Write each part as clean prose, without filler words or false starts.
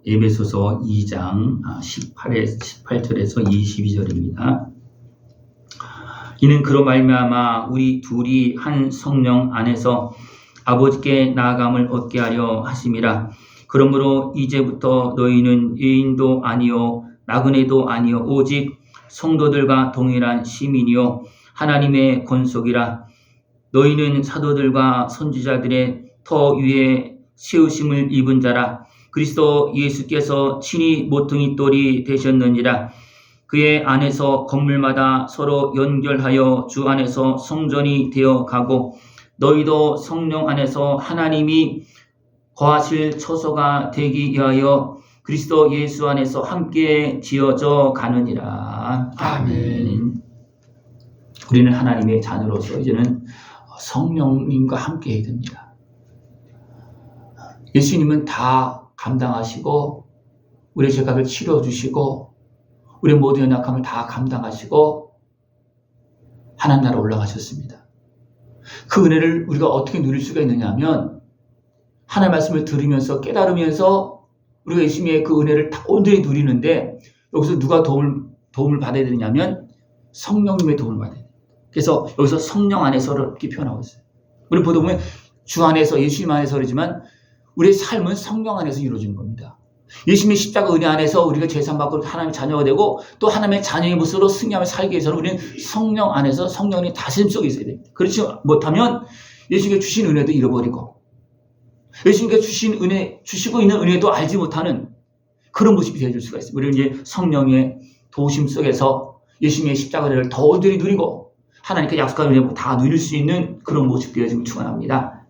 에베소서 2장 18절에서 22절입니다. 이는 그로 말미암아 우리 둘이 한 성령 안에서 아버지께 나아감을 얻게 하려 하심이라. 그러므로 이제부터 너희는 유인도 아니요 나그네도 아니요 오직 성도들과 동일한 시민이요 하나님의 권속이라. 너희는 사도들과 선지자들의 터 위에 세우심을 입은 자라. 그리스도 예수께서 친히 모퉁이 돌이 되셨느니라. 그의 안에서 건물마다 서로 연결하여 주 안에서 성전이 되어 가고 너희도 성령 안에서 하나님이 거하실 처소가 되기 위하여 그리스도 예수 안에서 함께 지어져 가느니라. 아멘. 우리는 하나님의 자녀로서 이제는 성령님과 함께 해야 됩니다. 예수님은 다 감당하시고 우리의 죄값을 치러주시고 우리의 모든 연약함을 다 감당하시고 하나님 나라 올라가셨습니다. 그 은혜를 우리가 어떻게 누릴 수가 있느냐 하면 하나님의 말씀을 들으면서 깨달으면서 우리가 예수님의 그 은혜를 다 온전히 누리는데 여기서 누가 도움을 받아야 되냐면 성령님의 도움을 받아야 돼요. 그래서 여기서 성령 안에서를 이렇게 표현하고 있어요. 우리 보다 보면 주 안에서 예수님 안에서 그러지만 우리의 삶은 성령 안에서 이루어지는 겁니다. 예수님의 십자가 은혜 안에서 우리가 죄사함받고 하나님의 자녀가 되고 또 하나님의 자녀의 모습으로 승리하며 살기 위해서는 우리는 성령 안에서 성령의 다스림 속에 있어야 됩니다. 그렇지 못하면 예수님께 주신 은혜도 잃어버리고 예수님께 주신 은혜, 주시고 있는 은혜도 알지 못하는 그런 모습이 되어줄 수가 있습니다. 우리는 이제 성령의 도우심 속에서 예수님의 십자가 은혜를 더 온전히 누리고 하나님께 약속한 은혜를 다 누릴 수 있는 그런 모습 되어지길 축원합니다.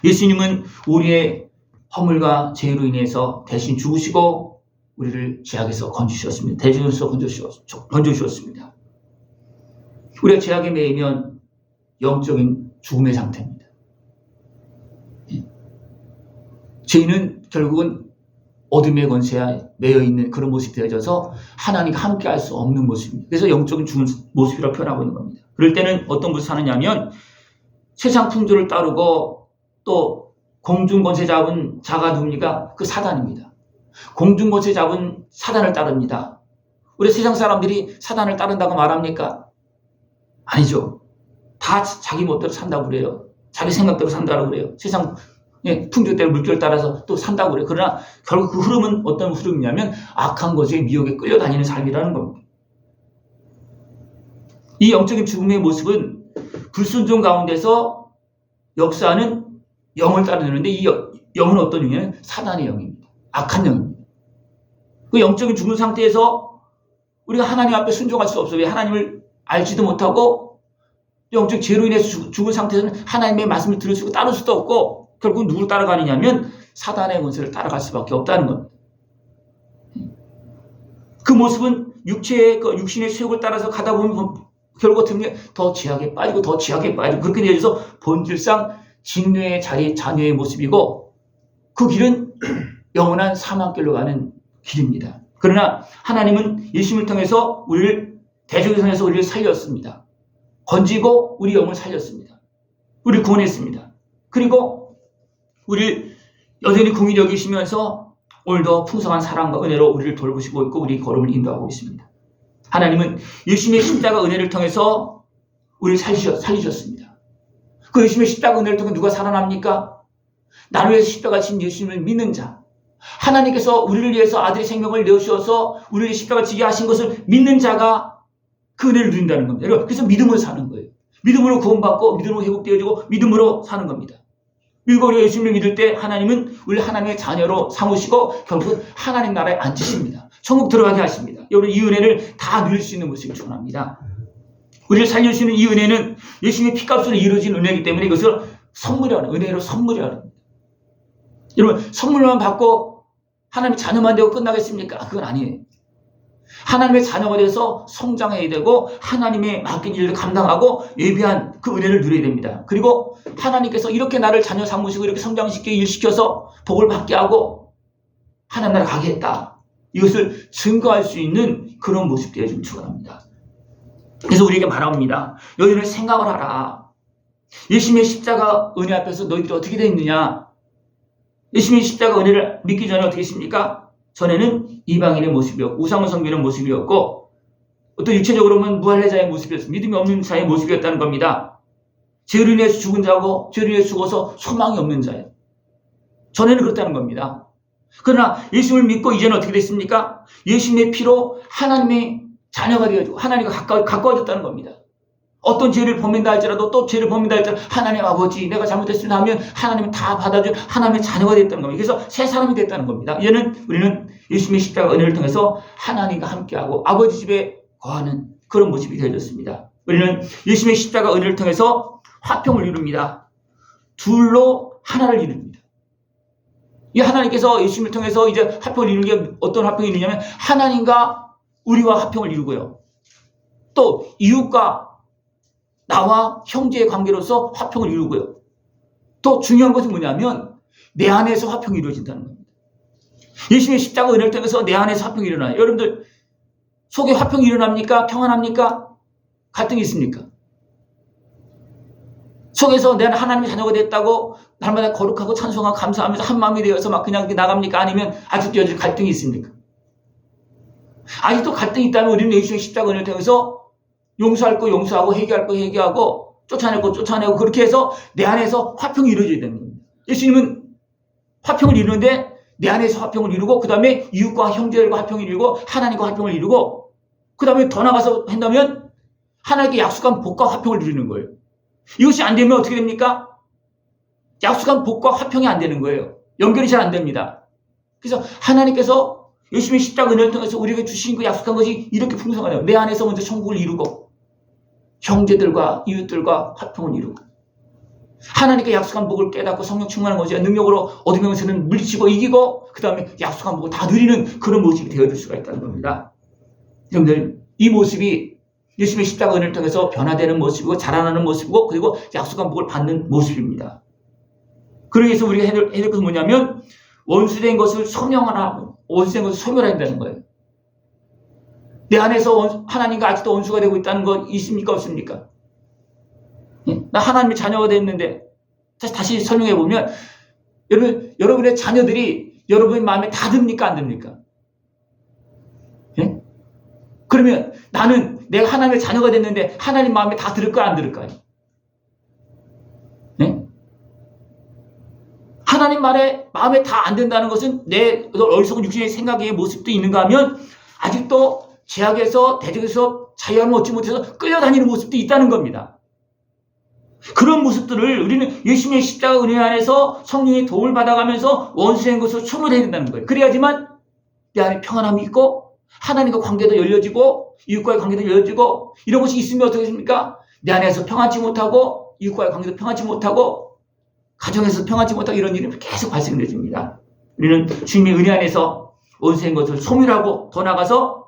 예수님은 우리의 허물과 죄로 인해서 대신 죽으시고 우리를 죄악에서 건져주셨습니다. 대중에서 건져주셨습니다. 우리가 죄악에 매이면 영적인 죽음의 상태입니다. 죄인은 결국은 어둠의 권세에 매여있는 그런 모습이 되어져서 하나님과 함께 할 수 없는 모습입니다. 그래서 영적인 죽은 모습이라고 표현하고 있는 겁니다. 그럴 때는 어떤 모습을 사느냐면 세상 풍조를 따르고 또 공중권세 잡은 자가 누굽니까? 그 사단입니다. 공중권세 잡은 사단을 따릅니다. 우리 세상 사람들이 사단을 따른다고 말합니까? 아니죠. 다 자기 멋대로 산다고 그래요. 자기 생각대로 산다고 그래요. 세상 풍조대로 물결 따라서 또 산다고 그래요. 그러나 결국 그 흐름은 어떤 흐름이냐면 악한 것에 미혹에 끌려다니는 삶이라는 겁니다. 이 영적인 죽음의 모습은 불순종 가운데서 역사하는 영을 따르는데 이 영은 어떤 영이냐면 사단의 영입니다. 악한 영입니다. 그 영적인 죽은 상태에서 우리가 하나님 앞에 순종할 수 없어요. 왜? 하나님을 알지도 못하고 영적 죄로 인해서 죽은 상태에서는 하나님의 말씀을 들을 수 있고 따를 수도 없고 결국 누구를 따라가느냐면 사단의 권세를 따라갈 수밖에 없다는 겁니다. 그 모습은 육신의 쇠욕을 따라서 가다 보면 결국 어떻게 더 죄악에 빠지고 더 죄악에 빠지고 그렇게 되어서 본질상 진노의 자녀의 모습이고 그 길은 영원한 사망길로 가는 길입니다. 그러나 하나님은 예수님을 통해서 우리를 대적에서 우리를 살렸습니다. 건지고 우리 영을 살렸습니다. 우리를 구원했습니다. 그리고 우리를 여전히 긍휼히 여기시면서 오늘도 풍성한 사랑과 은혜로 우리를 돌보시고 있고 우리 걸음을 인도하고 있습니다. 하나님은 예수님의 십자가 은혜를 통해서 우리를 살리셨습니다. 그 예수님의 십자가 은혜를 통해 누가 살아납니까? 나를 위해서 십자가 진 예수님을 믿는 자. 하나님께서 우리를 위해서 아들의 생명을 내어주셔서 우리를 십자가 지게 하신 것을 믿는 자가 그 은혜를 누린다는 겁니다. 그래서 믿음으로 사는 거예요. 믿음으로 구원받고 믿음으로 회복되어지고 믿음으로 사는 겁니다. 그리고 우리가 예수님을 믿을 때 하나님은 우리 하나님의 자녀로 삼으시고 결국은 하나님 나라에 앉히십니다. 천국 들어가게 하십니다. 여러분 이 은혜를 다 누릴 수 있는 모습을 축원합니다. 우리를 살려주시는 이 은혜는 예수님의 피값으로 이루어진 은혜이기 때문에 이것을 선물이라는 은혜로 선물이라는 겁니다. 여러분 선물만 받고 하나님의 자녀만 되고 끝나겠습니까? 그건 아니에요. 하나님의 자녀가 돼서 성장해야 되고 하나님의 맡긴 일을 감당하고 예비한 그 은혜를 누려야 됩니다. 그리고 하나님께서 이렇게 나를 자녀 삼으시고 이렇게 성장시키고 일시켜서 복을 받게 하고 하나님 나라 가게 했다. 이것을 증거할 수 있는 그런 모습 되어지길 축원합니다. 그래서 우리에게 말합니다. 너희는 생각을 하라. 예수님의 십자가 은혜 앞에서 너희들이 어떻게 되어 있느냐? 예수님의 십자가 은혜를 믿기 전에 어떻게 했습니까? 전에는 이방인의 모습이었고 우상을 섬기는 모습이었고 어떤 육체적으로 보면 무할례자의 모습이었습니다. 믿음이 없는 자의 모습이었다는 겁니다. 죄로 인해서 죽은 자고 죄로 인해서 죽어서 소망이 없는 자예요. 전에는 그렇다는 겁니다. 그러나 예수님을 믿고 이제는 어떻게 됐습니까? 예수님의 피로 하나님의 자녀가 되어지고 하나님과 가까워졌다는 겁니다. 어떤 죄를 범한다 할지라도 또 죄를 범한다 할지라도 하나님 아버지 내가 잘못했습니다 하면 하나님은 다 받아줄 하나님의 자녀가 됐다는 겁니다. 그래서 새 사람이 됐다는 겁니다. 이제는 우리는 예수님의 십자가 은혜를 통해서 하나님과 함께하고 아버지 집에 거하는 그런 모습이 되어졌습니다. 우리는 예수님의 십자가 은혜를 통해서 화평을 이룹니다. 둘로 하나를 이룹니다. 이 하나님께서 예수님을 통해서 이제 화평을 이루는 게 어떤 화평이 이루냐면 하나님과 우리와 화평을 이루고요. 또 이웃과 나와 형제의 관계로서 화평을 이루고요. 또 중요한 것은 뭐냐면 내 안에서 화평이 이루어진다는 겁니다. 예수님의 십자가 은혜를 통해서 내 안에서 화평이 일어나요. 여러분들 속에 화평이 일어납니까? 평안합니까? 갈등이 있습니까? 속에서 내가 하나님의 자녀가 됐다고 날마다 거룩하고 찬송하고 감사하면서 한 마음이 되어서 막 그냥 나갑니까? 아니면 아직도 여전히 갈등이 있습니까? 아직도 갈등이 있다면 우리는 예수님의 십자가 은혜를 통해서 용서할 거 용서하고 회개할 거 회개하고 쫓아낼 거 쫓아내고 그렇게 해서 내 안에서 화평이 이루어져야 되는 겁니다. 예수님은 화평을 이루는데 내 안에서 화평을 이루고 그 다음에 이웃과 형제들과 화평을 이루고 하나님과 화평을 이루고 그 다음에 더 나가서 한다면 하나님께 약속한 복과 화평을 이루는 거예요. 이것이 안 되면 어떻게 됩니까? 약속한 복과 화평이 안 되는 거예요. 연결이 잘 안 됩니다. 그래서 하나님께서 예수님의 십자가 은혜를 통해서 우리에게 주신 그 약속한 것이 이렇게 풍성하네요. 내 안에서 먼저 천국을 이루고 형제들과 이웃들과 화평을 이루고 하나님께 약속한 복을 깨닫고 성령 충만한 것이 능력으로 얻으면서는 물리치고 이기고 그 다음에 약속한 복을 다 누리는 그런 모습이 되어줄 수가 있다는 겁니다. 여러분들 이 모습이 예수님의 십자가 은혜를 통해서 변화되는 모습이고 자라나는 모습이고 그리고 약속한 복을 받는 모습입니다. 그러기 위해서 우리가 해야 될 것은 뭐냐면 원수된 것을 소명하라고 원수된 것을 소멸한다는 거예요. 내 안에서 하나님과 아직도 원수가 되고 있다는 거 있습니까? 없습니까? 나 하나님의 자녀가 됐는데 다시 설명해 보면 여러분의 자녀들이 여러분의 마음에 다 듭니까? 안 듭니까? 예? 그러면 나는 내가 하나님의 자녀가 됐는데 하나님 마음에 다 들을까요? 안 들을까요? 예? 하나님 말에 마음에 다 안 든다는 것은 내 어리석은 육신의 생각의 모습도 있는가 하면 아직도 죄악에서 대적에서 자유함을 얻지 못해서 끌려다니는 모습도 있다는 겁니다. 그런 모습들을 우리는 예수님의 십자가 은혜 안에서 성령의 도움을 받아가면서 원수된 것을 소멸해야 된다는 거예요. 그래야지만 내 안에 평안함이 있고 하나님과 관계도 열려지고 이웃과의 관계도 열려지고 이런 것이 있으면 어떻게 됩니까? 내 안에서 평안치 못하고 이웃과의 관계도 평안치 못하고 가정에서 평안치 못하고 이런 일이 계속 발생됩니다. 우리는 주님의 은혜 안에서 원수된 것을 소멸하고 더 나아가서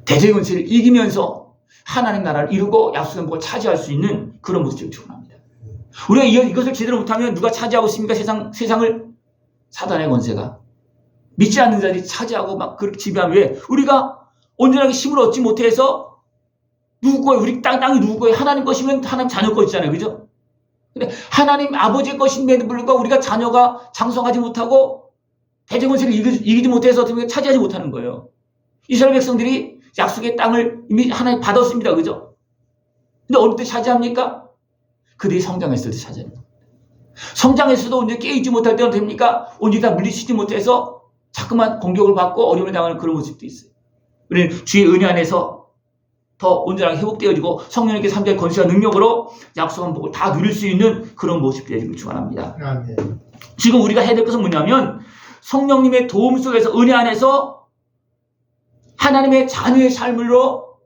대적의 권세를 이기면서 하나님 나라를 이루고 약속한 복을 차지할 수 있는 그런 모습을 축원합니다. 우리가 이것을 제대로 못하면 누가 차지하고 있습니까? 세상을 사단의 권세가 믿지 않는 자들이 차지하고 막 그렇게 지배하면 왜? 우리가 온전하게 힘을 얻지 못해서 누구 거예요? 우리 땅이 누구 거예요? 하나님 것이면 하나님 자녀 것이잖아요. 그죠? 근데 하나님 아버지의 것임에도 불구하고 우리가 자녀가 장성하지 못하고 대적 권세를 이기지 못해서 어떻게 차지하지 못하는 거예요. 이스라엘 백성들이 약속의 땅을 이미 하나님 받았습니다. 그죠? 근데 어느 때 차지합니까? 그들이 성장했을 때 차지합니다. 성장했어도 언제 깨있지 못할 때는 됩니까? 언제 다 물리치지 못해서 자꾸만 공격을 받고 어려움을 당하는 그런 모습도 있어요. 우리는 주의 은혜 안에서 더 온전하게 회복되어지고 성령님께 3자의 권세와 능력으로 약속한 복을 다 누릴 수 있는 그런 모습이 되기를 축원합니다. 지금 우리가 해야 될 것은 뭐냐면 성령님의 도움 속에서 은혜 안에서 하나님의 자녀의 삶으로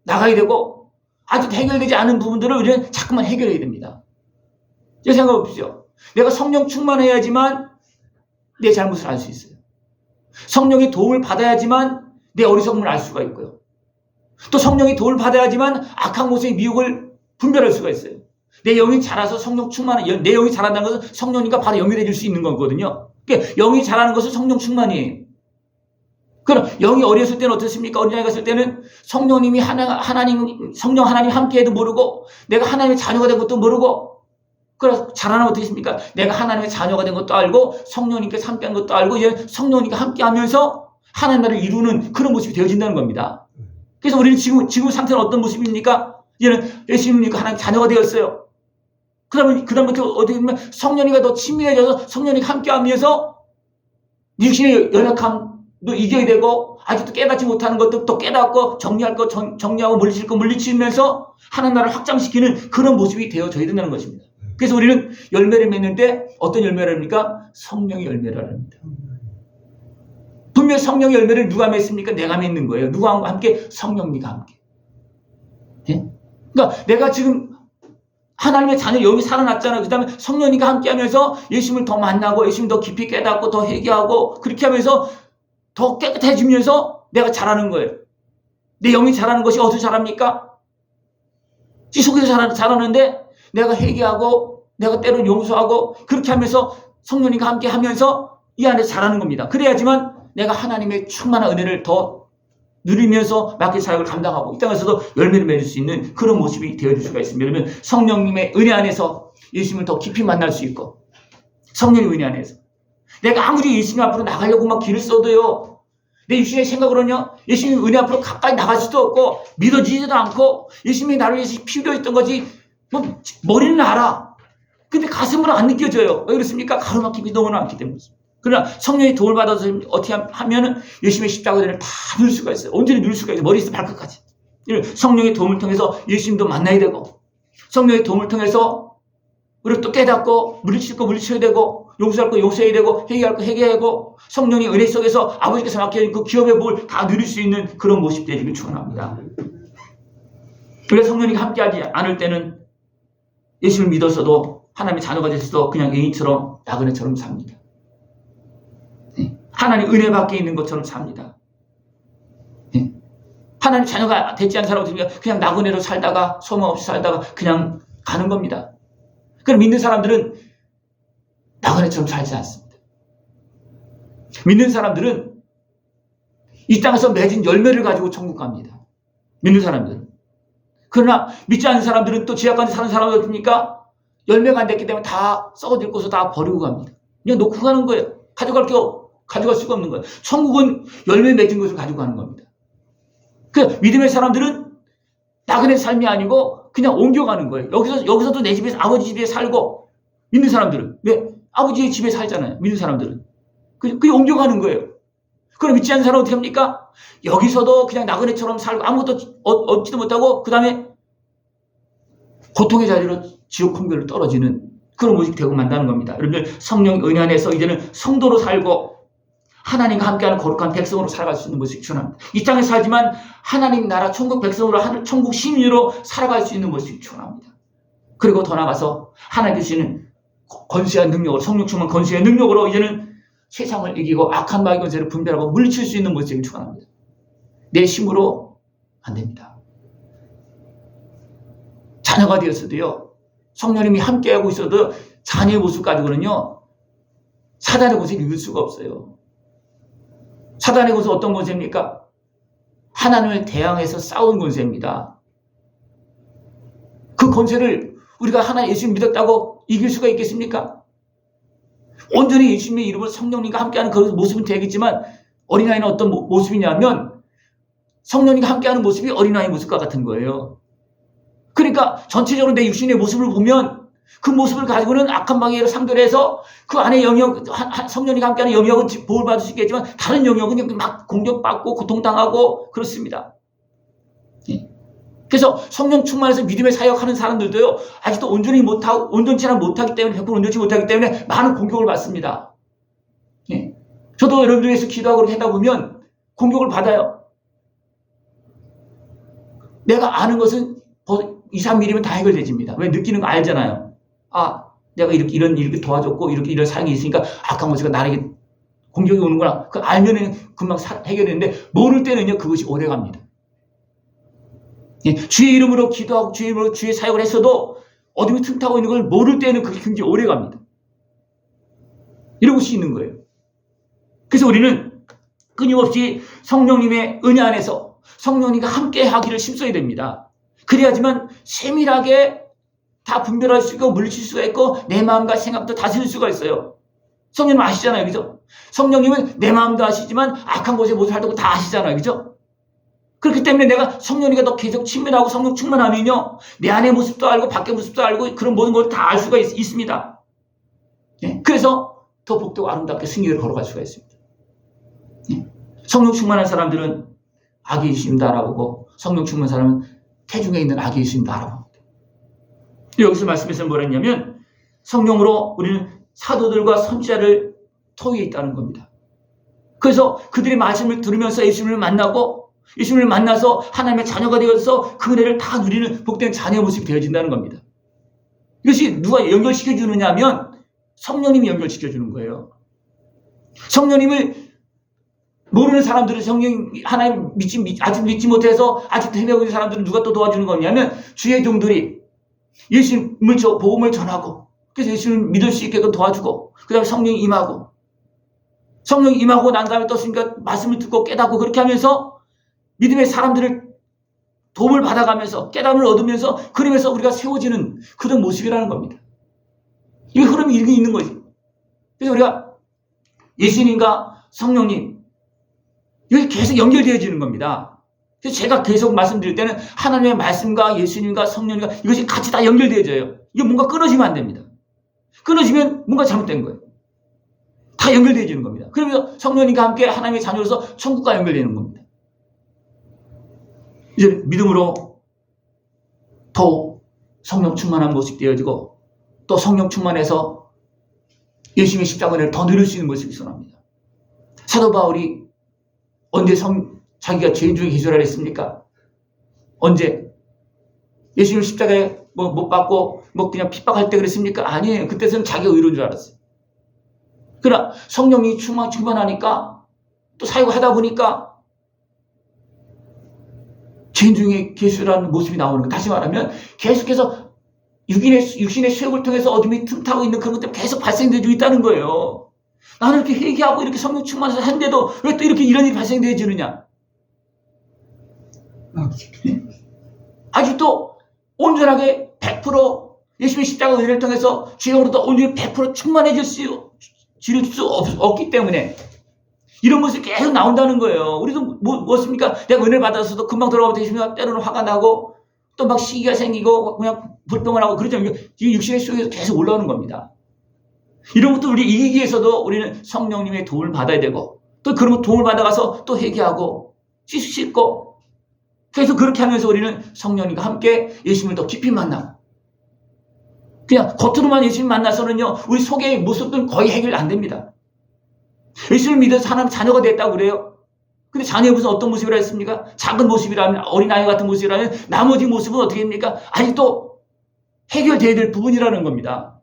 나가야 되고 아직 해결되지 않은 부분들을 우리는 자꾸만 해결해야 됩니다. 제 생각 없으시죠? 내가 성령 충만해야지만 내 잘못을 알 수 있어요. 성령의 도움을 받아야지만 내 어리석음을 알 수가 있고요. 또 성령의 도움을 받아야지만 악한 모습의 미혹을 분별할 수가 있어요. 내 영이 자라서 성령 충만한 내 영이 자란다는 것은 성령님과 바로 연결해질 수 있는 거거든요. 그러니까 영이 자라는 것은 성령 충만이에요. 그럼 영이 어렸을 때는 어떻습니까? 어린아이 갔을 때는 성령 하나님 함께해도 모르고 내가 하나님의 자녀가 된 것도 모르고 그래서 자라나면 어떻게 했습니까? 내가 하나님의 자녀가 된 것도 알고 성령님께 함께한 것도 알고 이제 성령님과 함께하면서 하나님 나라를 이루는 그런 모습이 되어진다는 겁니다. 그래서 우리는 지금 상태는 어떤 모습입니까? 이제는 예수님과 하나님 자녀가 되었어요. 그다음부터 어떻게 보면 성령님과 더 친밀해져서 성령님과 함께하면서 육신의 연약함도 이겨야 되고 아직도 깨닫지 못하는 것도 또 깨닫고 정리할 거 정리하고 물리칠 거 물리치면서 하나님 나라를 확장시키는 그런 모습이 되어져야 된다는 것입니다. 그래서 우리는 열매를 맺는데 어떤 열매를 합니까? 성령의 열매를 합니다. 분명히 성령의 열매를 누가 맺습니까? 내가 맺는 거예요. 누가 함께? 성령님과 함께. 예? 그러니까 내가 지금 하나님의 자녀 여기 살아났잖아요. 그 다음에 성령님과 함께 하면서 예수님을 더 만나고 예수님 더 깊이 깨닫고 더 회개하고 그렇게 하면서 더 깨끗해지면서 내가 자라는 거예요. 내 영이 자라는 것이 어디서 자랍니까? 지 속에서 자라는데 내가 회개하고 내가 때로는 용서하고 그렇게 하면서 성령님과 함께 하면서 이 안에서 자라는 겁니다. 그래야지만 내가 하나님의 충만한 은혜를 더 누리면서 맡긴 사역을 감당하고 이 땅에서도 열매를 맺을 수 있는 그런 모습이 되어줄 수가 있습니다. 여러분 성령님의 은혜 안에서 예수님을 더 깊이 만날 수 있고 성령의 은혜 안에서 내가 아무리 예수님 앞으로 나가려고 막 길을 써도요 내 육신의 생각으로는요 예수님 은혜 앞으로 가까이 나갈 수도 없고 믿어지지도 않고 예수님이 나를 위해서 피 흘렸던 거지 뭐 머리는 알아. 근데 가슴으로 안 느껴져요. 왜 그렇습니까? 가로막힘이 너무 많기 때문에. 그러나 성령의 도움을 받아서 어떻게 하면은 예수님의 십자가를 다 누릴 수가 있어요. 온전히 누릴 수가 있어요. 머리에서 발끝까지. 성령의 도움을 통해서 예수님도 만나야 되고 성령의 도움을 통해서 우리가 또 깨닫고 물리칠 거 물리쳐야 되고 용서할 거 용서해야 되고 회개할 거 회개하고 성령의 은혜 속에서 아버지께서 맡겨진 그 기업의 복을 다 누릴 수 있는 그런 모습 되기를 축원합니다. 그래서 성령이 함께하지 않을 때는 예수를 믿었어도 하나님의 자녀가 됐어도 그냥 애인처럼 나그네처럼 삽니다. 하나님 은혜 밖에 있는 것처럼 삽니다. 하나님 자녀가 되지 않은 사람은 그냥 나그네로 살다가 소망 없이 살다가 그냥 가는 겁니다. 그럼 믿는 사람들은 나그네처럼 살지 않습니다. 믿는 사람들은 이 땅에서 맺은 열매를 가지고 천국 갑니다. 믿는 사람들은. 그러나 믿지 않는 사람들은 또 지하 가운데 사는 사람들 어떻습니까? 열매가 안 됐기 때문에 다 썩어질 곳을 다 버리고 갑니다. 그냥 놓고 가는 거예요. 가져갈 수가 없는 거예요. 천국은 열매 맺은 것을 가지고 가는 겁니다. 그 믿음의 사람들은 나그네 삶이 아니고 그냥 옮겨가는 거예요. 여기서도 내 집에서 아버지 집에 살고 믿는 사람들은 왜? 아버지의 집에 살잖아요. 믿는 사람들은. 그게 옮겨가는 거예요. 그럼 믿지 않는 사람은 어떻게 합니까? 여기서도 그냥 나그네처럼 살고 아무것도 얻지도 못하고 그 다음에 고통의 자리로 지옥 홍별로 떨어지는 그런 모습이 되고 만다는 겁니다. 여러분들 성령 은혜 안에서 이제는 성도로 살고 하나님과 함께하는 거룩한 백성으로 살아갈 수 있는 모습이 추원합니다. 이 땅에 살지만 하나님 나라 천국 백성으로 천국 시민으로 살아갈 수 있는 모습이 추원합니다. 그리고 더 나아가서 하나님께서 주시는 권세한 능력으로 성령 충만 권세의 능력으로 이제는 세상을 이기고 악한 마귀 권세를 분별하고 물리칠 수 있는 모습이 추원합니다. 내 힘으로 안 됩니다. 자녀가 되었어도요. 성령님이 함께하고 있어도 자녀의 모습 가지고는요. 사단의 모습을 이길 수가 없어요. 사단의 모습은 어떤 권세입니까? 하나님을 대항해서 싸운 권세입니다. 그 권세를 우리가 하나님 예수님 믿었다고 이길 수가 있겠습니까? 온전히 예수님의 이름으로 성령님과 함께하는 그 모습은 되겠지만 어린아이는 어떤 모습이냐면 성령님과 함께하는 모습이 어린아이 모습과 같은 거예요. 그러니까 전체적으로 내 육신의 모습을 보면 그 모습을 가지고는 악한 방해로 상대해서 그 안에 영역, 성령님과 함께하는 영역은 보호를 받을 수 있겠지만 다른 영역은 막 공격받고 고통당하고 그렇습니다. 그래서 성령 충만해서 믿음의 사역하는 사람들도요, 아직도 온전치 못하기 때문에, 100% 온전치 못하기 때문에 많은 공격을 받습니다. 저도 여러분들 위해서 기도하고 그렇게 하다 보면 공격을 받아요. 내가 아는 것은 2, 3mm면 다 해결되집니다. 왜? 느끼는 거 알잖아요. 아, 내가 이렇게 도와줬고, 이런 사역이 있으니까 악한 것이 나에게 공격이 오는구나. 그 알면은 금방 해결되는데, 모를 때는요, 그것이 오래 갑니다. 주의 이름으로 기도하고, 주의 이름으로 주의 사역을 했어도, 어둠이 틈타고 있는 걸 모를 때는 그게 굉장히 오래 갑니다. 이런 것이 있는 거예요. 그래서 우리는 끊임없이 성령님의 은혜 안에서 성령님과 함께 하기를 힘써야 됩니다. 그래야지만 세밀하게 다 분별할 수 있고 물리칠 수가 있고 내 마음과 생각도 다스릴 수가 있어요. 성령님 아시잖아요. 그죠? 성령님은 내 마음도 아시지만 악한 곳에 모습 활동을 다 아시잖아요. 그죠? 그렇기 때문에 내가 성령님과 더 계속 친밀하고 성령 충만하면요. 내 안의 모습도 알고 밖의 모습도 알고 그런 모든 걸 다 알 수가 있습니다. 예? 그래서 더 복되고 아름답게 승리를 걸어갈 수가 있습니다. 예? 성령 충만한 사람들은 악이 있습니다 알아보고 성령 충만한 사람은 태중에 있는 악이 있습니다 알아봅니다. 여기서 말씀에서 뭐라 했냐면 성령으로 우리는 사도들과 선지자를 토위에 있다는 겁니다. 그래서 그들의 말씀을 들으면서 예수님을 만나고 예수님을 만나서 하나님의 자녀가 되어서 그 은혜를 다 누리는 복된 자녀의 모습이 되어진다는 겁니다. 이것이 누가 연결시켜주느냐 하면 성령님이 연결시켜주는 거예요. 성령님을 모르는 사람들은 성령 하나님 아직 믿지 못해서 아직도 헤매고 있는 사람들은 누가 또 도와주는 거냐면 주의 종들이 예수님을 복음을 전하고 그래서 예수님을 믿을 수 있게끔 도와주고 그 다음에 성령이 임하고 성령이 임하고 난 다음에 떴으니까 말씀을 듣고 깨닫고 그렇게 하면서 믿음의 사람들을 도움을 받아가면서 깨달음을 얻으면서 그러면서 우리가 세워지는 그런 모습이라는 겁니다. 이 흐름이 이렇게 있는 거지. 그래서 우리가 예수님과 성령님 이게 계속 연결되어지는 겁니다. 그래서 제가 계속 말씀드릴 때는 하나님의 말씀과 예수님과 성령님과 이것이 같이 다 연결되어져요. 이게 뭔가 끊어지면 안 됩니다. 끊어지면 뭔가 잘못된 거예요. 다 연결되어지는 겁니다. 그러면서 성령님과 함께 하나님의 자녀로서 천국과 연결되는 겁니다. 이제 믿음으로 더욱 성령 충만한 모습이 되어지고 또 성령 충만해서 예수님의 십자가 은혜를 더 누릴 수 있는 모습이 일어납니다. 사도 바울이 언제 자기가 죄인 중에 기절하려 했습니까? 언제? 예수님 십자가에 못 박고 그냥 핍박할 때 그랬습니까? 아니에요. 그때는 자기가 의로운 줄 알았어요. 그러나 성령이 충만하니까 또 사역하다 보니까 죄인 중에 계수라는 모습이 나오는 거예요. 다시 말하면 계속해서 육신의 쇠욕을 통해서 어둠이 틈타고 있는 그런 것들이 계속 발생되고 있다는 거예요. 나는 이렇게 회개하고 이렇게 성령 충만해서 했는데도 왜 또 이렇게 이런 일이 발생되어지느냐? 아직도 온전하게 100% 예수님의 십자가 은혜를 통해서 주영으로도 온전히 100% 충만해질 수 없기 때문에 이런 모습이 계속 나온다는 거예요. 우리도 뭐습니까? 내가 은혜를 받아서도 금방 돌아가고 되시면 때로는 화가 나고 또 막 시기가 생기고 그냥 불평을 하고 그러죠. 이 육신의 속에서 계속 올라오는 겁니다. 이런 것도 우리 이기기 위해서도 우리는 성령님의 도움을 받아야 되고 또 그런 거 도움을 받아가서 또 회개하고 씻고 그래서 그렇게 하면서 우리는 성령님과 함께 예수님을 더 깊이 만나고 그냥 겉으로만 예수님 만나서는요 우리 속의 모습들은 거의 해결 안 됩니다. 예수님을 믿어서 하나님 자녀가 됐다고 그래요. 근데 자녀의 모습은 어떤 모습이라 했습니까? 작은 모습이라면 어린아이 같은 모습이라면 나머지 모습은 어떻게 됩니까? 아직도 해결돼야 될 부분이라는 겁니다.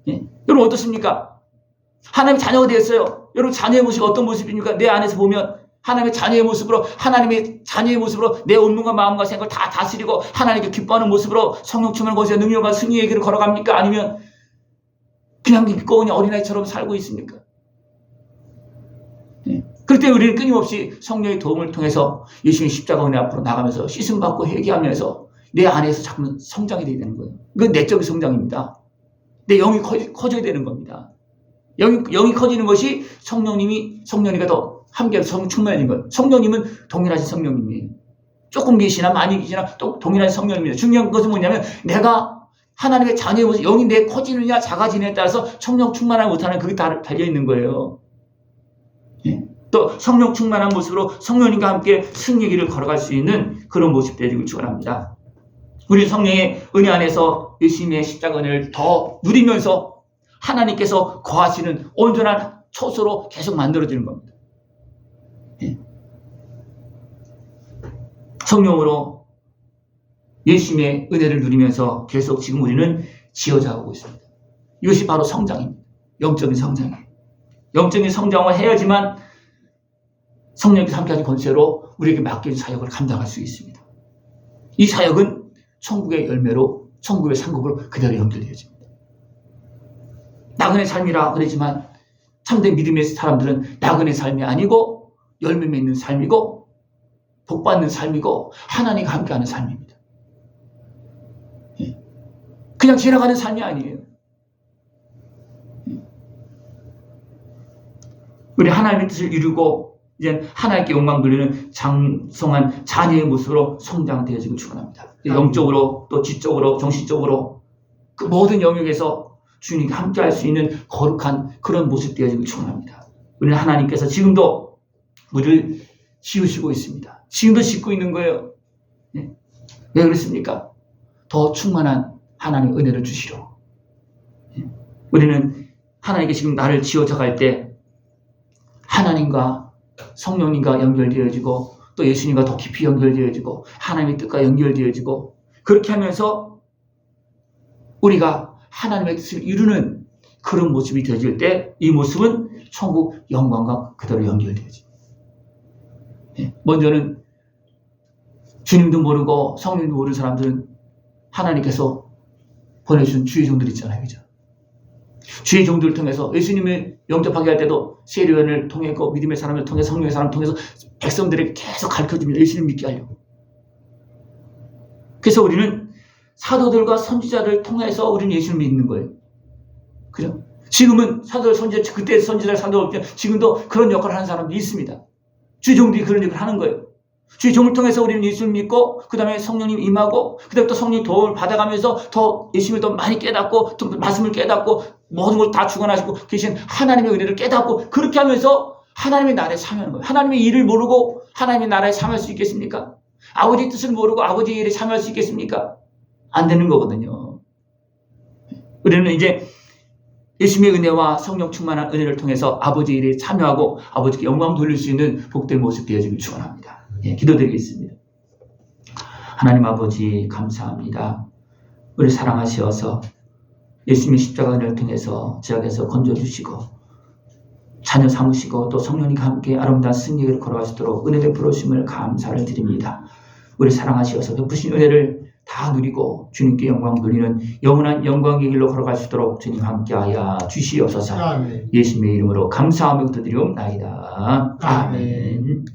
예? 여러분 어떻습니까? 하나님의 자녀가 되었어요. 여러분 자녀의 모습이 어떤 모습입니까? 내 안에서 보면 하나님의 자녀의 모습으로 내 온몸과 마음과 생각을 다 다스리고 하나님께 기뻐하는 모습으로 성령 충만한 곳에 능력과 승리의 길을 걸어갑니까? 아니면 그냥 믿고 그냥 어린아이처럼 살고 있습니까? 네. 그럴 때 우리는 끊임없이 성령의 도움을 통해서 예수님의 십자가 은혜 앞으로 나가면서 씻음받고 회개하면서 내 안에서 자꾸 성장이 되어야 되는 거예요. 이건 내적인 성장입니다. 내 영이 커져야 되는 겁니다. 영이 커지는 것이 성령님과 더 함께 충만해진 거예요. 성령님은 동일하신 성령님이에요. 조금 계시나 많이 계시나 또 동일한 성령입니다. 중요한 것은 뭐냐면 내가 하나님의 자녀의 모습, 영이 내 커지느냐 작아지느냐에 따라서 성령 충만하지 못하는 그게 다 달려있는 거예요. 예? 또 성령 충만한 모습으로 성령님과 함께 승리의 길을 걸어갈 수 있는 그런 모습 되기를 축원합니다. 우리 성령의 은혜 안에서 예수님의 십자가 은혜를 더 누리면서 하나님께서 거하시는 온전한 초소로 계속 만들어지는 겁니다. 예. 성령으로 예수님의 은혜를 누리면서 계속 지금 우리는 지어져 가고 있습니다. 이것이 바로 성장입니다. 영적인 성장이에요. 영적인 성장을 해야지만 성령께서 함께하신 권세로 우리에게 맡겨진 사역을 감당할 수 있습니다. 이 사역은 천국의 열매로 천국의 상급으로 그대로 연결되어집니다. 나그네 삶이라 그러지만 참된 믿음의 사람들은 나그네 삶이 아니고 열매 맺는 삶이고 복받는 삶이고 하나님과 함께하는 삶입니다. 예. 그냥 지나가는 삶이 아니에요. 우리 하나님의 뜻을 이루고 이제 하나님께 영광 돌리는 장성한 자녀의 모습으로 성장되어지고 축원합니다. 영적으로 또 지적으로 정신적으로 그 모든 영역에서 주님과 함께할 수 있는 거룩한 그런 모습 되어지고 축원합니다. 우리는 하나님께서 지금도 우리를 지으시고 있습니다. 지금도 짓고 있는 거예요. 네. 왜 그렇습니까? 더 충만한 하나님의 은혜를 주시려. 네. 우리는 하나님께 지금 나를 지어져갈 때 하나님과 성령님과 연결되어지고 또 예수님과 더 깊이 연결되어지고 하나님의 뜻과 연결되어지고 그렇게 하면서 우리가 하나님의 뜻을 이루는 그런 모습이 되어질 때 이 모습은 천국 영광과 그대로 연결되어집니다. 먼저는 주님도 모르고 성령도 모르는 사람들은 하나님께서 보내준 주의 종들 있잖아요. 그죠? 주의 종들을 통해서 예수님을 영접하게 할 때도 세례요한을 통해서 믿음의 사람을 통해 성령의 사람을 통해서 백성들에게 계속 가르쳐줍니다. 예수님 믿게 하려고. 그래서 우리는 사도들과 선지자를 통해서 우리는 예수님을 믿는 거예요. 그죠? 지금은 사도들, 선지자, 그때 선지자, 사도들 지금도 그런 역할을 하는 사람들이 있습니다. 주의 종들이 그런 역할을 하는 거예요. 주의 종을 통해서 우리는 예수를 믿고 그 다음에 성령님 임하고 그 다음에 또 성령님 도움을 받아가면서 더 예수님을 더 많이 깨닫고 또 말씀을 깨닫고 모든 걸 다 주관하시고 계신 하나님의 은혜를 깨닫고 그렇게 하면서 하나님의 나라에 참여하는 거예요. 하나님의 일을 모르고 하나님의 나라에 참여할 수 있겠습니까? 아버지의 뜻을 모르고 아버지의 일에 참여할 수 있겠습니까? 안 되는 거거든요. 우리는 이제 예수님의 은혜와 성령 충만한 은혜를 통해서 아버지의 일에 참여하고 아버지께 영광 돌릴 수 있는 복된 모습 되어지길 축원합니다. 예, 기도드리겠습니다. 하나님 아버지 감사합니다. 우리 사랑하시어서 예수님의 십자가 은혜를 통해서 죄악에서 건져주시고 자녀 삼으시고 또 성령님과 함께 아름다운 승리를 걸어가시도록 은혜 베풀어주심을 감사를 드립니다. 우리 사랑하시어서 베푸신 은혜를 다 누리고 주님께 영광 돌리는 영원한 영광의 길로 걸어갈 수 있도록 주님 함께하여 주시옵소서. 아멘. 예수님의 이름으로 감사하며 기도드리옵나이다. 아멘.